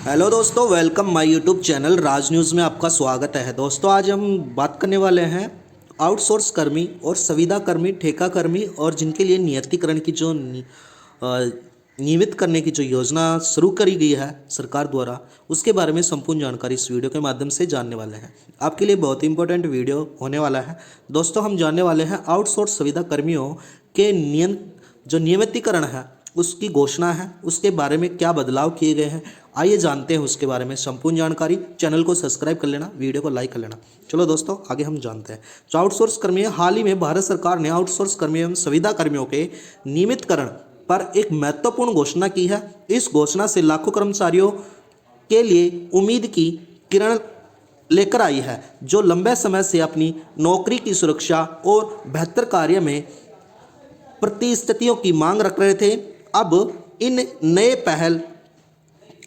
Hello दोस्तों, welcome my YouTube channel Raj news में आपका स्वागत है। दोस्तों, आज हम बात करने वाले हैं आउटसोर्स कर्मी और संविदा कर्मी, ठेका कर्मी और जिनके लिए नियतिकरण की नियमित करने की जो योजना शुरू करी गई है सरकार द्वारा, उसके बारे में संपूर्ण जानकारी इस वीडियो के माध्यम से जानने वाले हैं। आपके लिए बहुत ही इंपॉर्टेंट वीडियो होने वाला है। दोस्तों, हम जानने वाले हैं आउटसोर्स संविदा कर्मियों के नियमितीकरण है उसकी घोषणा है, उसके बारे में क्या बदलाव किए गए हैं। आइए जानते हैं उसके बारे में संपूर्ण जानकारी। चैनल को सब्सक्राइब कर लेना, वीडियो को लाइक कर लेना। चलो दोस्तों, आगे हम जानते हैं। जो आउटसोर्स कर्मी, हाल ही में भारत सरकार ने आउटसोर्स कर्मी एवं संविदा कर्मियों के नियमितकरण पर एक महत्वपूर्ण घोषणा की है। इस घोषणा से लाखों कर्मचारियों के लिए उम्मीद की किरण लेकर आई है, जो लंबे समय से अपनी नौकरी की सुरक्षा और बेहतर कार्य में परिस्थितियों की मांग रख रहे थे। अब इन नए पहल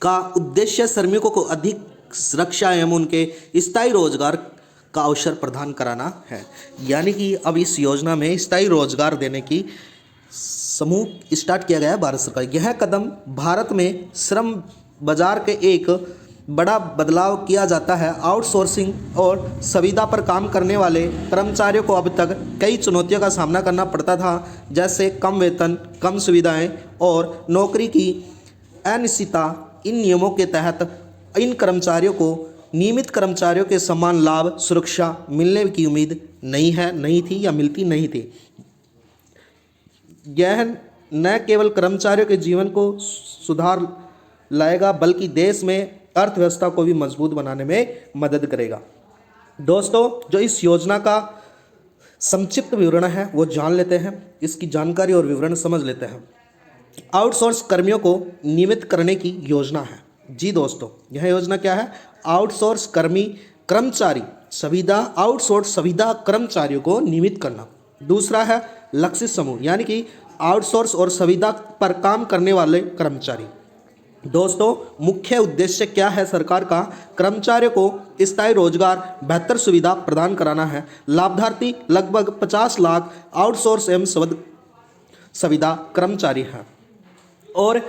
का उद्देश्य श्रमिकों को अधिक सुरक्षा एवं उनके स्थायी रोजगार का अवसर प्रदान कराना है। यानी कि अब इस योजना में स्थायी रोजगार देने की समूह स्टार्ट किया गया है भारत सरकार। यह कदम भारत में श्रम बाजार के एक बड़ा बदलाव किया जाता है। आउटसोर्सिंग और संविदा पर काम करने वाले कर्मचारियों को अब तक कई चुनौतियों का सामना करना पड़ता था, जैसे कम वेतन, कम सुविधाएं और नौकरी की अनिश्चितता। इन नियमों के तहत इन कर्मचारियों को नियमित कर्मचारियों के समान लाभ, सुरक्षा मिलने की उम्मीद नहीं थी या मिलती नहीं थी। यह न केवल कर्मचारियों के जीवन को सुधार लाएगा, बल्कि देश में अर्थव्यवस्था को भी मजबूत बनाने में मदद करेगा। दोस्तों, जो इस योजना का संक्षिप्त विवरण है वो जान लेते हैं। इसकी जानकारी और विवरण समझ लेते हैं। आउटसोर्स कर्मियों को नियमित करने की योजना है। जी दोस्तों, यह योजना क्या है? आउटसोर्स कर्मचारी संविदा, आउटसोर्स संविदा कर्मचारियों को नियमित करना। दूसरा है लक्षित समूह, यानी कि आउटसोर्स और संविदा पर काम करने वाले कर्मचारी। दोस्तों, मुख्य उद्देश्य क्या है सरकार का? कर्मचारियों को स्थायी रोजगार, बेहतर सुविधा प्रदान कराना है। लाभार्थी लगभग 50 लाख आउटसोर्स एवं संविदा कर्मचारी हैं। और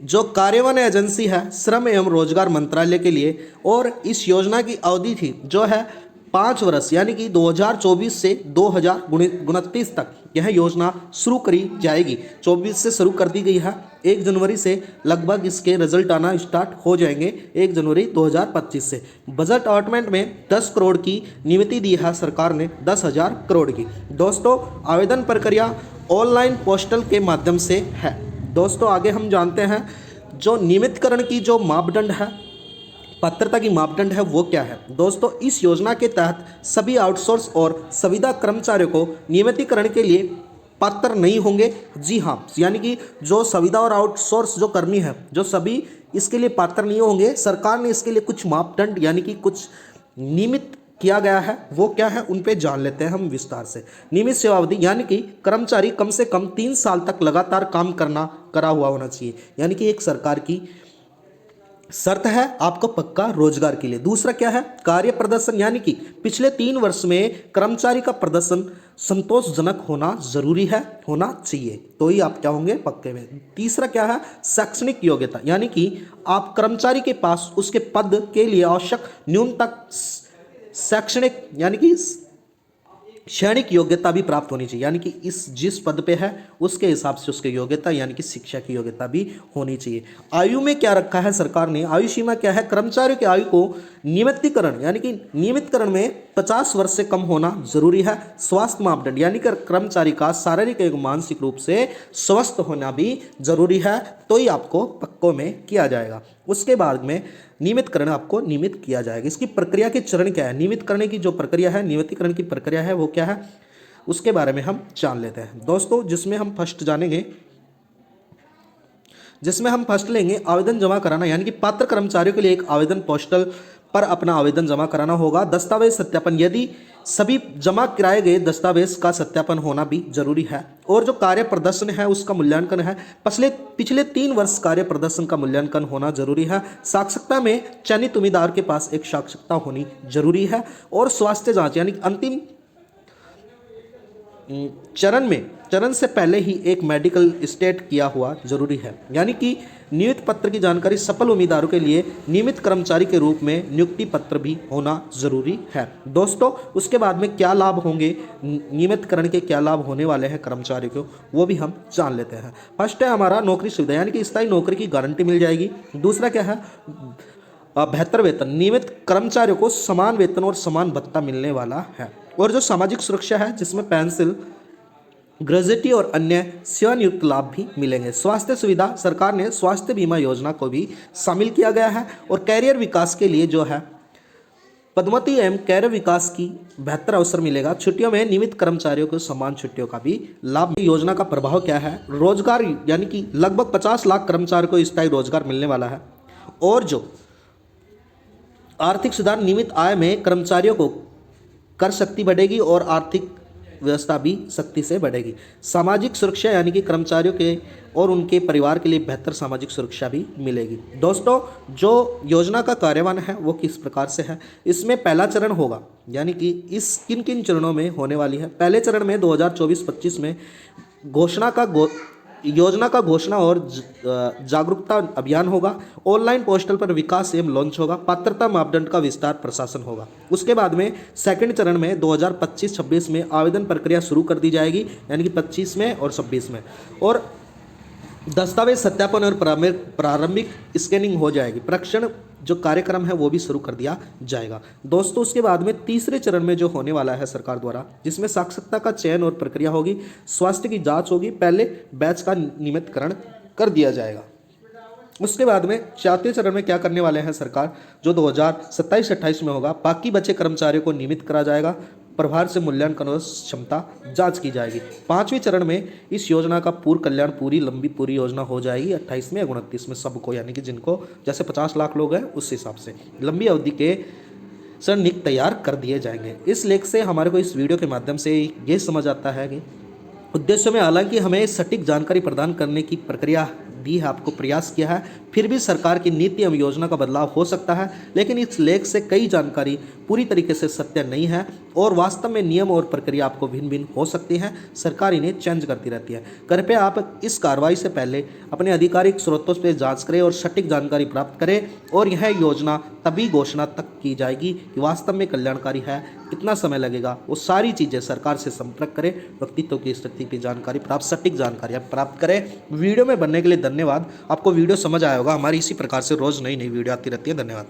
जो कार्यवन एजेंसी है श्रम एवं रोजगार मंत्रालय के लिए, और इस योजना की अवधि थी जो है 5 वर्ष, यानी कि 2024 से 2029 तक यह योजना शुरू करी जाएगी। 24 से शुरू कर दी गई है। 1 जनवरी से लगभग इसके रिजल्ट आना स्टार्ट हो जाएंगे, 1 जनवरी 2025 से। बजट अलॉटमेंट में 10 करोड़ की नियुक्ति दी है सरकार ने, 10,000 करोड़ की। दोस्तों, आवेदन प्रक्रिया ऑनलाइन पोर्टल के माध्यम से है। दोस्तों, आगे हम जानते हैं जो नियमितकरण की जो मापदंड है, पात्रता की मापदंड है, वो क्या है। दोस्तों, इस योजना के तहत सभी आउटसोर्स और संविदा कर्मचारियों को नियमितीकरण के लिए पात्र नहीं होंगे। जी हाँ, यानी कि जो संविदा और आउटसोर्स जो कर्मी है, जो सभी इसके लिए पात्र नहीं होंगे। सरकार ने इसके लिए कुछ मापदंड यानी कि कुछ नियमित किया गया है, वो क्या है उन पे जान लेते हैं हम विस्तार से। नियमित सेवावधि, यानी कि कर्मचारी कम से कम 3 साल तक लगातार काम करा हुआ होना चाहिए, यानी कि एक सरकार की शर्त है आपको पक्का रोजगार के लिए। दूसरा क्या है? कार्य प्रदर्शन, यानी कि पिछले 3 वर्ष में कर्मचारी का प्रदर्शन संतोषजनक होना जरूरी है, होना चाहिए, तो ही आप क्या होंगे? पक्के में। तीसरा क्या है? शैक्षणिक योग्यता, यानी कि आप कर्मचारी के पास उसके पद के लिए आवश्यक न्यूनतम शैक्षणिक यानी कि शैक्षणिक योग्यता भी प्राप्त होनी चाहिए, यानी कि जिस पद पे है उसके हिसाब से उसकी योग्यता यानी कि शिक्षा की योग्यता भी होनी चाहिए। आयु में क्या रखा है सरकार ने? आयु सीमा क्या है? कर्मचारियों की आयु को नियमितीकरण यानी कि नियमितकरण में 50 वर्ष से कम होना जरूरी है। स्वास्थ्य मापदंड, यानी कि कर्मचारी का शारीरिक एवं मानसिक रूप से स्वस्थ होना भी जरूरी है, तो ही आपको पक्कों में किया जाएगा। उसके बाद में नियमितकरण आपको नियमित किया जाएगा। इसकी प्रक्रिया के चरण क्या है? नियमित करने की जो प्रक्रिया है, नियमितीकरण की प्रक्रिया है, वो क्या है उसके बारे में हम जान लेते हैं। दोस्तों, जिसमें हम फर्स्ट लेंगे आवेदन जमा कराना, यानी कि पात्र कर्मचारियों के लिए एक आवेदन पोस्टल पर अपना आवेदन जमा कराना होगा। दस्तावेज सत्यापन, यदि सभी जमा कराए गए दस्तावेज का सत्यापन होना भी जरूरी है। और जो कार्य प्रदर्शन है उसका मूल्यांकन है, पिछले 3 वर्ष कार्य प्रदर्शन का मूल्यांकन होना जरूरी है। साक्षरता में चयनित उम्मीदवार के पास एक साक्षरता होनी जरूरी है। और स्वास्थ्य जांच, यानी अंतिम चरण से पहले ही एक मेडिकल स्टेट किया हुआ जरूरी है। यानी कि नियुक्ति पत्र की जानकारी सफल उम्मीदवारों के लिए नियमित कर्मचारी के रूप में नियुक्ति पत्र भी होना जरूरी है। दोस्तों उसके बाद में क्या लाभ होंगे, नियमितकरण के क्या लाभ होने वाले हैं कर्मचारियों को, वो भी हम जान लेते हैं। फर्स्ट है हमारा नौकरी सुविधा, यानी कि स्थायी नौकरी की गारंटी मिल जाएगी। दूसरा क्या है, बेहतर वेतन, नियमित कर्मचारियों को समान वेतन और समान भत्ता मिलने वाला है। और जो सामाजिक सुरक्षा है जिसमें पेंशन, ग्रेजुएटी और अन्य सेवानियुक्त लाभ भी मिलेंगे। स्वास्थ्य सुविधा, सरकार ने स्वास्थ्य बीमा योजना को भी शामिल किया गया है। और कैरियर विकास के लिए जो है पदोन्नति एवं कैरियर विकास की बेहतर अवसर मिलेगा। छुट्टियों में नियमित कर्मचारियों को समान छुट्टियों का भी लाभ। योजना का प्रभाव क्या है, रोजगार, यानी कि लगभग 50 लाख कर्मचारियों को स्थायी रोजगार मिलने वाला है। और जो आर्थिक सुधार, नियमित आय में कर्मचारियों को कर शक्ति बढ़ेगी और आर्थिक व्यवस्था भी शक्ति से बढ़ेगी। सामाजिक सुरक्षा, यानी कि कर्मचारियों के और उनके परिवार के लिए बेहतर सामाजिक सुरक्षा भी मिलेगी। दोस्तों जो योजना का कार्यान्वयन है वो किस प्रकार से है, इसमें पहला चरण होगा, यानी कि इस किन किन चरणों में होने वाली है। पहले चरण में 2024-25 में योजना का घोषणा और जागरूकता अभियान होगा। ऑनलाइन पोर्टल पर विकास एवं लॉन्च होगा। पात्रता मापदंड का विस्तार प्रशासन होगा। उसके बाद में सेकंड चरण में 2025-26 में आवेदन प्रक्रिया शुरू कर दी जाएगी, यानी कि 25 में और 26 में। और दस्तावेज सत्यापन और प्रारंभिक स्कैनिंग हो जाएगी। प्रशिक्षण जो कार्यक्रम है वो भी शुरू कर दिया जाएगा। दोस्तों उसके बाद में तीसरे चरण में जो होने वाला है सरकार द्वारा, जिसमें साक्षरता का चयन और प्रक्रिया होगी, स्वास्थ्य की जांच होगी, पहले बैच का नियमितकरण कर दिया जाएगा। उसके बाद में चौथे चरण में क्या करने वाले हैं सरकार, जो 2027-28 में होगा, बाकी बचे कर्मचारियों को नियमित करा जाएगा। प्रभार से मूल्यांकन और क्षमता जांच की जाएगी। पांचवें चरण में इस योजना का पूर्ण कल्याण, पूरी योजना हो जाएगी 28 में 29 में सबको, यानी कि जिनको जैसे 50 लाख लोग हैं उस हिसाब से लंबी अवधि के सैनिक तैयार कर दिए जाएंगे। इस लेख से हमारे को इस वीडियो के माध्यम से ये समझ आता है कि उद्देश्य में हालांकि हमें सटीक जानकारी प्रदान करने की प्रक्रिया दी है, आपको प्रयास किया है, फिर भी सरकार की नीति एवं योजना का बदलाव हो सकता है। लेकिन इस लेख से कई जानकारी पूरी तरीके से सत्य नहीं है और वास्तव में नियम और प्रक्रिया आपको भिन्न भिन्न हो सकती हैं। सरकार इन्हें चेंज करती रहती है। कृपया आप इस कार्रवाई से पहले अपने आधिकारिक स्रोतों से जांच करें और सटीक जानकारी प्राप्त करें। और यह योजना तभी घोषणा तक की जाएगी कि वास्तव में कल्याणकारी है, कितना समय लगेगा, वो सारी चीज़ें सरकार से संपर्क करें। व्यक्तित्व की स्थिति की जानकारी सटीक जानकारी आप प्राप्त करें। वीडियो में बनने के लिए धन्यवाद। आपको वीडियो समझ आया होगा। हमारी इसी प्रकार से रोज़ नई वीडियो आती रहती है। धन्यवाद।